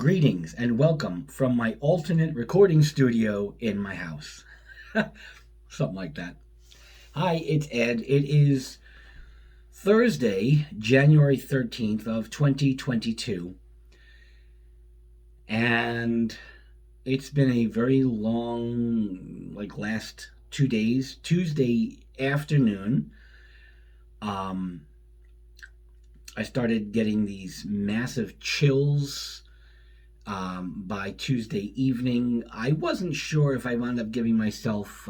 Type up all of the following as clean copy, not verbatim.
Greetings and welcome from my alternate recording studio in my house. Something like that. Hi, it's Ed. It is Thursday, January 13th of 2022, and it's been a very long, last 2 days. Tuesday afternoon, um, I started getting these massive chills. By Tuesday evening, I wasn't sure if I wound up giving myself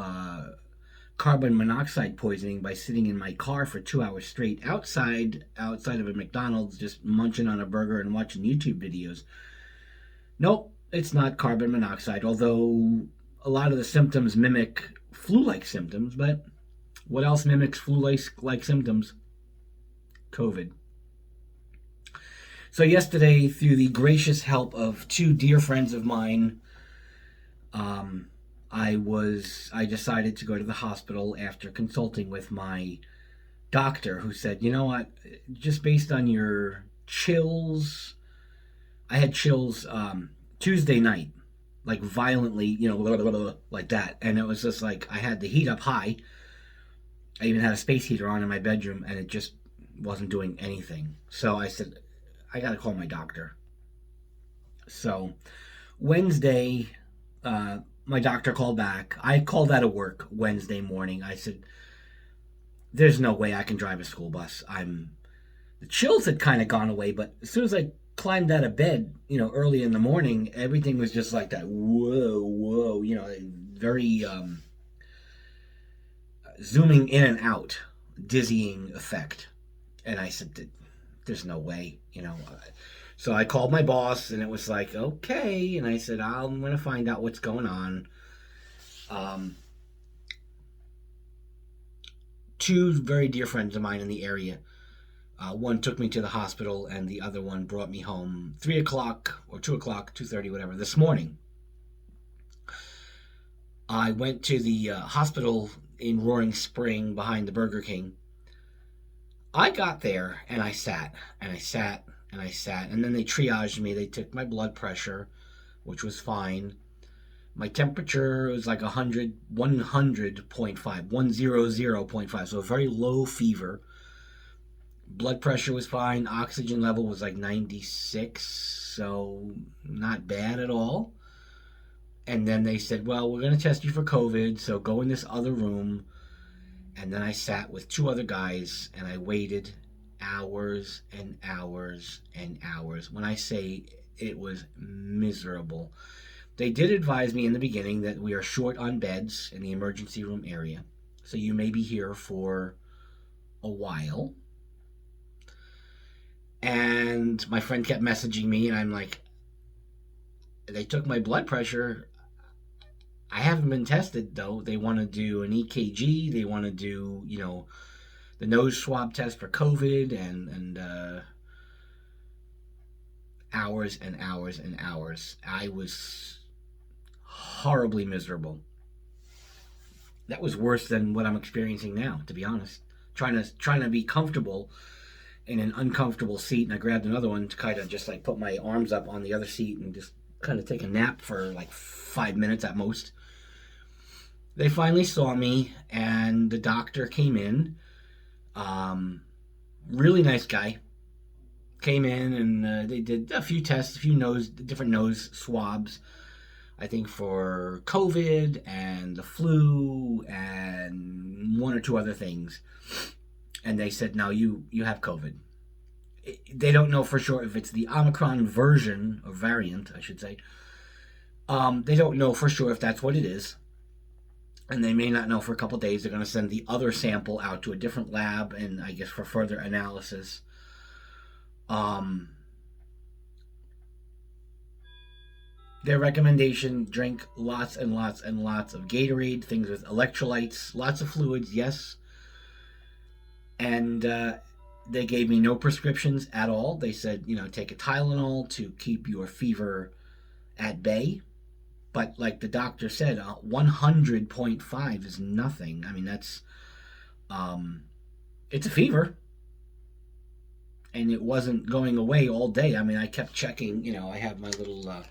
carbon monoxide poisoning by sitting in my car for 2 hours straight outside of a McDonald's, just munching on a burger and watching YouTube videos. Nope, it's not carbon monoxide, although a lot of the symptoms mimic flu-like symptoms. But what else mimics flu-like symptoms? COVID. So yesterday, through the gracious help of two dear friends of mine, I decided to go to the hospital after consulting with my doctor, who said, you know what, just based on your chills, I had chills Tuesday night, like violently, like that, and it was just like I had the heat up high. I even had a space heater on in my bedroom, and it just wasn't doing anything. So I said, I got to call my doctor. So Wednesday, my doctor called back. I called out of work Wednesday morning. I said, there's no way I can drive a school bus. The chills had kind of gone away, but as soon as I climbed out of bed, early in the morning, everything was just like that. Whoa, whoa, very zooming in and out, dizzying effect. And I said, there's no way. So I called my boss, and it was like, okay. And I said, I'm going to find out what's going on. Two very dear friends of mine in the area. One took me to the hospital, and the other one brought me home 3 o'clock or 2 o'clock, 2:30, whatever, this morning. I went to the hospital in Roaring Spring behind the Burger King. I got there, and I sat, and I sat, and I sat, and then they triaged me. They took my blood pressure, which was fine. My temperature was like 100.5, 100.5, so a very low fever. Blood pressure was fine. Oxygen level was like 96, so not bad at all. And then they said, well, we're going to test you for COVID, so go in this other room. And then I sat with two other guys, and I waited hours and hours and hours. When I say it was miserable. They did advise me in the beginning that we are short on beds in the emergency room area, so you may be here for a while. And my friend kept messaging me, and I'm like, they took my blood pressure. I haven't been tested, though. They want to do an EKG. They want to do, the nose swab test for COVID, and hours and hours and hours. I was horribly miserable. That was worse than what I'm experiencing now, to be honest. Trying to be comfortable in an uncomfortable seat, and I grabbed another one to kind of just like put my arms up on the other seat and just kind of take a nap for like 5 minutes at most. They finally saw me, and the doctor came in. Really nice guy. Came in, and they did a few tests, different nose swabs, I think for COVID and the flu and one or two other things. And they said, no, you have COVID. They don't know for sure if it's the Omicron version, or variant, I should say. They don't know for sure if that's what it is. And they may not know for a couple of days. They're going to send the other sample out to a different lab, and I guess for further analysis. Their recommendation, drink lots and lots and lots of Gatorade, things with electrolytes, lots of fluids, yes. And they gave me no prescriptions at all. They said, take a Tylenol to keep your fever at bay. But like the doctor said, 100.5 is nothing. I mean, that's, it's a fever. and it wasn't going away all day. I mean, I kept checking. I have my little. I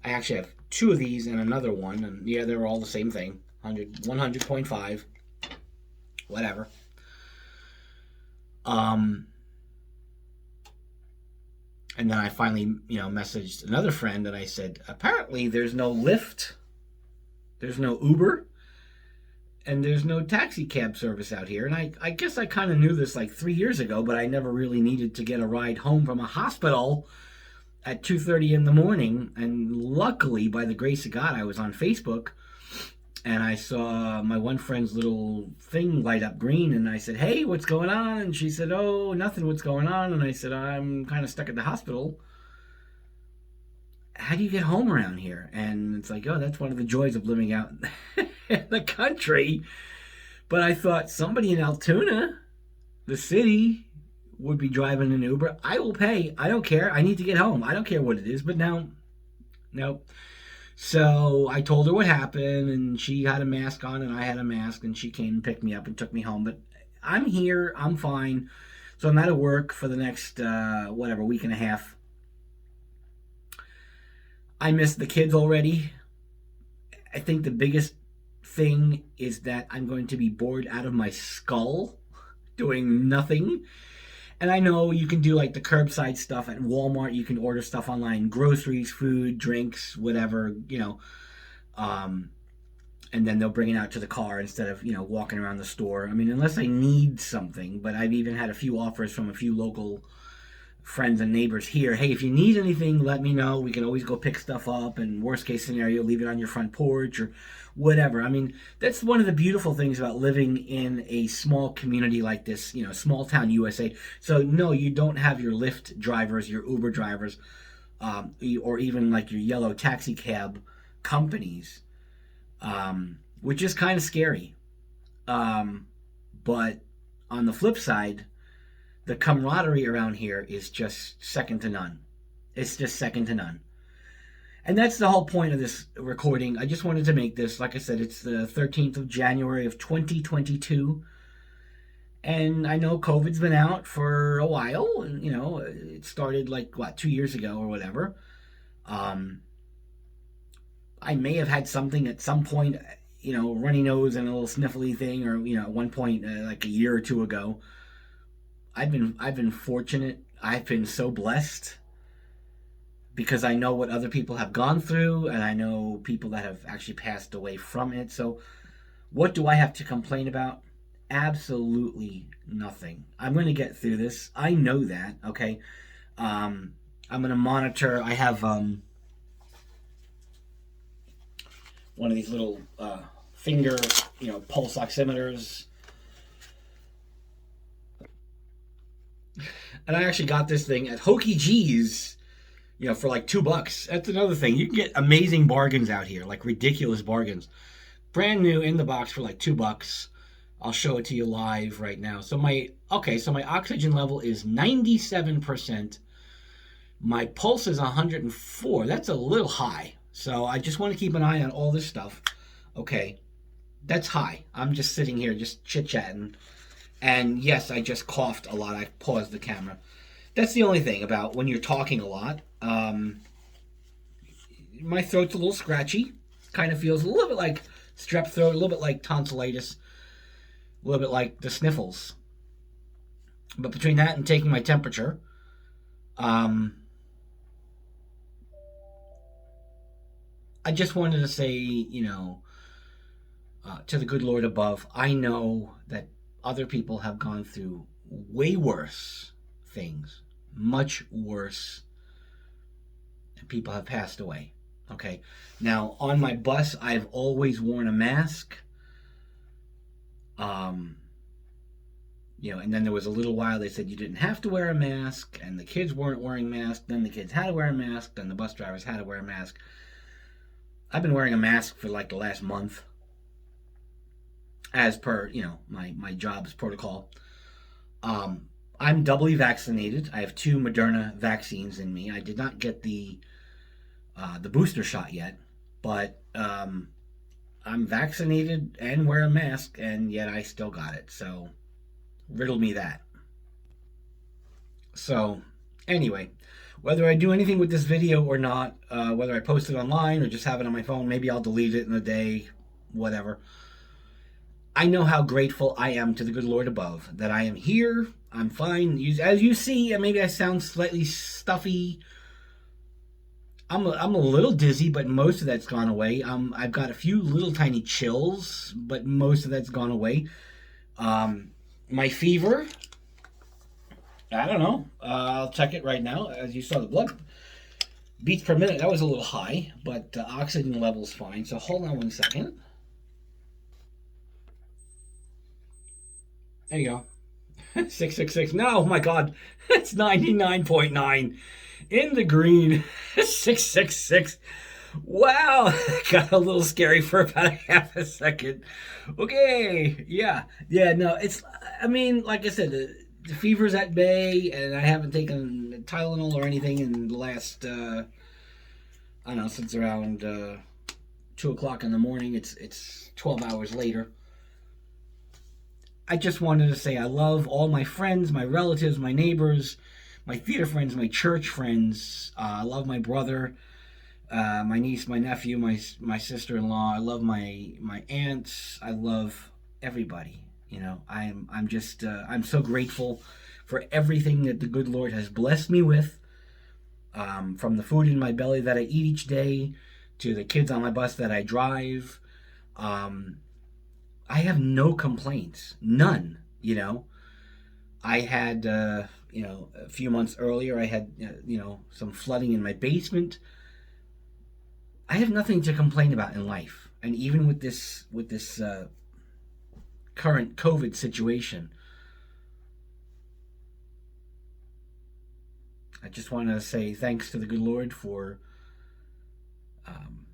actually have two of these and another one, and yeah, they're all the same thing. 100.5, whatever. Um, and then I finally, messaged another friend and I said, apparently there's no Lyft, there's no Uber, and there's no taxi cab service out here. And I guess I kind of knew this like 3 years ago, but I never really needed to get a ride home from a hospital at 2:30 in the morning. And luckily, by the grace of God, I was on Facebook and I saw my one friend's little thing light up green, and I said, "Hey, what's going on?" And she said, "Oh, nothing. What's going on?" And I said, "I'm kind of stuck at the hospital. How do you get home around here?" And it's like, oh, that's one of the joys of living out in the country. But I thought somebody in Altoona, the city, would be driving an Uber. I will pay. I don't care. I need to get home. I don't care what it is. But no, nope. So I told her what happened, and she had a mask on, and I had a mask, and she came and picked me up and took me home. But I'm here. I'm fine. So I'm out of work for the next, week and a half. I miss the kids already. I think the biggest thing is that I'm going to be bored out of my skull doing nothing. And I know you can do like the curbside stuff at Walmart. You can order stuff online, groceries, food, drinks, whatever, and then they'll bring it out to the car instead of, walking around the store. I mean, unless I need something, but I've even had a few offers from a few local friends and neighbors here. Hey, if you need anything, let me know. We can always go pick stuff up, and worst case scenario, leave it on your front porch or whatever. I mean, that's one of the beautiful things about living in a small community like this, small town USA. So no, you don't have your Lyft drivers, your Uber drivers, or even like your yellow taxi cab companies, which is kind of scary. But on the flip side, the camaraderie around here is just second to none. It's just second to none. And that's the whole point of this recording. I just wanted to make this. Like I said, it's the 13th of January of 2022. And I know COVID's been out for a while. And, it started 2 years ago or whatever. I may have had something at some point, runny nose and a little sniffly thing, or, at one point, like a year or two ago. I've been fortunate. I've been so blessed because I know what other people have gone through, and I know people that have actually passed away from it. So what do I have to complain about? Absolutely nothing. I'm going to get through this. I know that, okay? I'm going to monitor. I have one of these little finger, pulse oximeters. And I actually got this thing at Hokey G's, for like $2. That's another thing. You can get amazing bargains out here, like ridiculous bargains. Brand new in the box for like $2. I'll show it to you live right now. So my oxygen level is 97%. My pulse is 104. That's a little high. So I just want to keep an eye on all this stuff. Okay, that's high. I'm just sitting here just chit-chatting. And yes, I just coughed a lot. I paused the camera. That's the only thing about when you're talking a lot. My throat's a little scratchy. Kind of feels a little bit like strep throat, a little bit like tonsillitis, a little bit like the sniffles. But between that and taking my temperature, I just wanted to say, to the good Lord above, I know that other people have gone through way worse things, much worse, and people have passed away. Okay. Now, on my bus, I've always worn a mask. And then there was a little while they said you didn't have to wear a mask, and the kids weren't wearing masks. Then the kids had to wear a mask. Then the bus drivers had to wear a mask. I've been wearing a mask for like the last month, as per, my job's protocol. I'm doubly vaccinated. I have 2 Moderna vaccines in me. I did not get the booster shot yet, but I'm vaccinated and wear a mask, and yet I still got it. So riddle me that. So, anyway, whether I do anything with this video or not, whether I post it online or just have it on my phone, maybe I'll delete it in a day, whatever. I know how grateful I am to the good Lord above that I am here. I'm fine. As you see, and maybe I sound slightly stuffy. I'm a little dizzy, but most of that's gone away. I've got a few little tiny chills, but most of that's gone away. My fever, I don't know. I'll check it right now. As you saw, the blood beats per minute, that was a little high, but oxygen level's fine. So hold on one second. There you go. 666. No, oh my God, it's 99.9 in the green. 666. Wow, got a little scary for about a half a second. Okay, yeah. No, it's. I mean, like I said, the fever's at bay, and I haven't taken Tylenol or anything in the last. I don't know, since around 2 o'clock in the morning. It's 12 hours later. I just wanted to say I love all my friends, my relatives, my neighbors, my theater friends, my church friends. I love my brother, my niece, my nephew, my sister-in-law. I love my aunts. I love everybody. You know, I'm just I'm so grateful for everything that the good Lord has blessed me with. From the food in my belly that I eat each day, to the kids on my bus that I drive. I have no complaints, none. You know, I had a few months earlier I had some flooding in my basement. I have nothing to complain about in life, and even with this current COVID situation, I just want to say thanks to the good Lord um,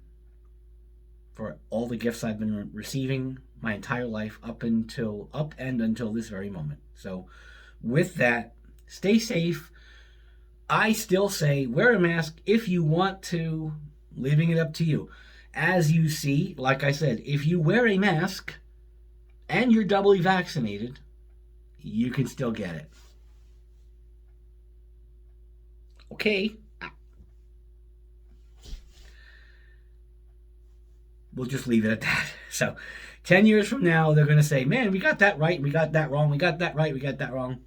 for all the gifts I've been receiving my entire life up and until this very moment. So, with that, stay safe. I still say wear a mask if you want to, leaving it up to you. As you see, like I said, if you wear a mask and you're doubly vaccinated, you can still get it. Okay, we'll just leave it at that. So, 10 years from now, they're going to say, man, we got that right, we got that wrong, we got that right, we got that wrong.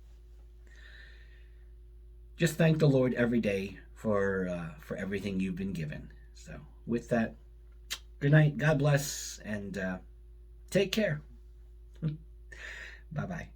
Just thank the Lord every day for everything you've been given. So, with that, good night, God bless, and take care. Bye bye.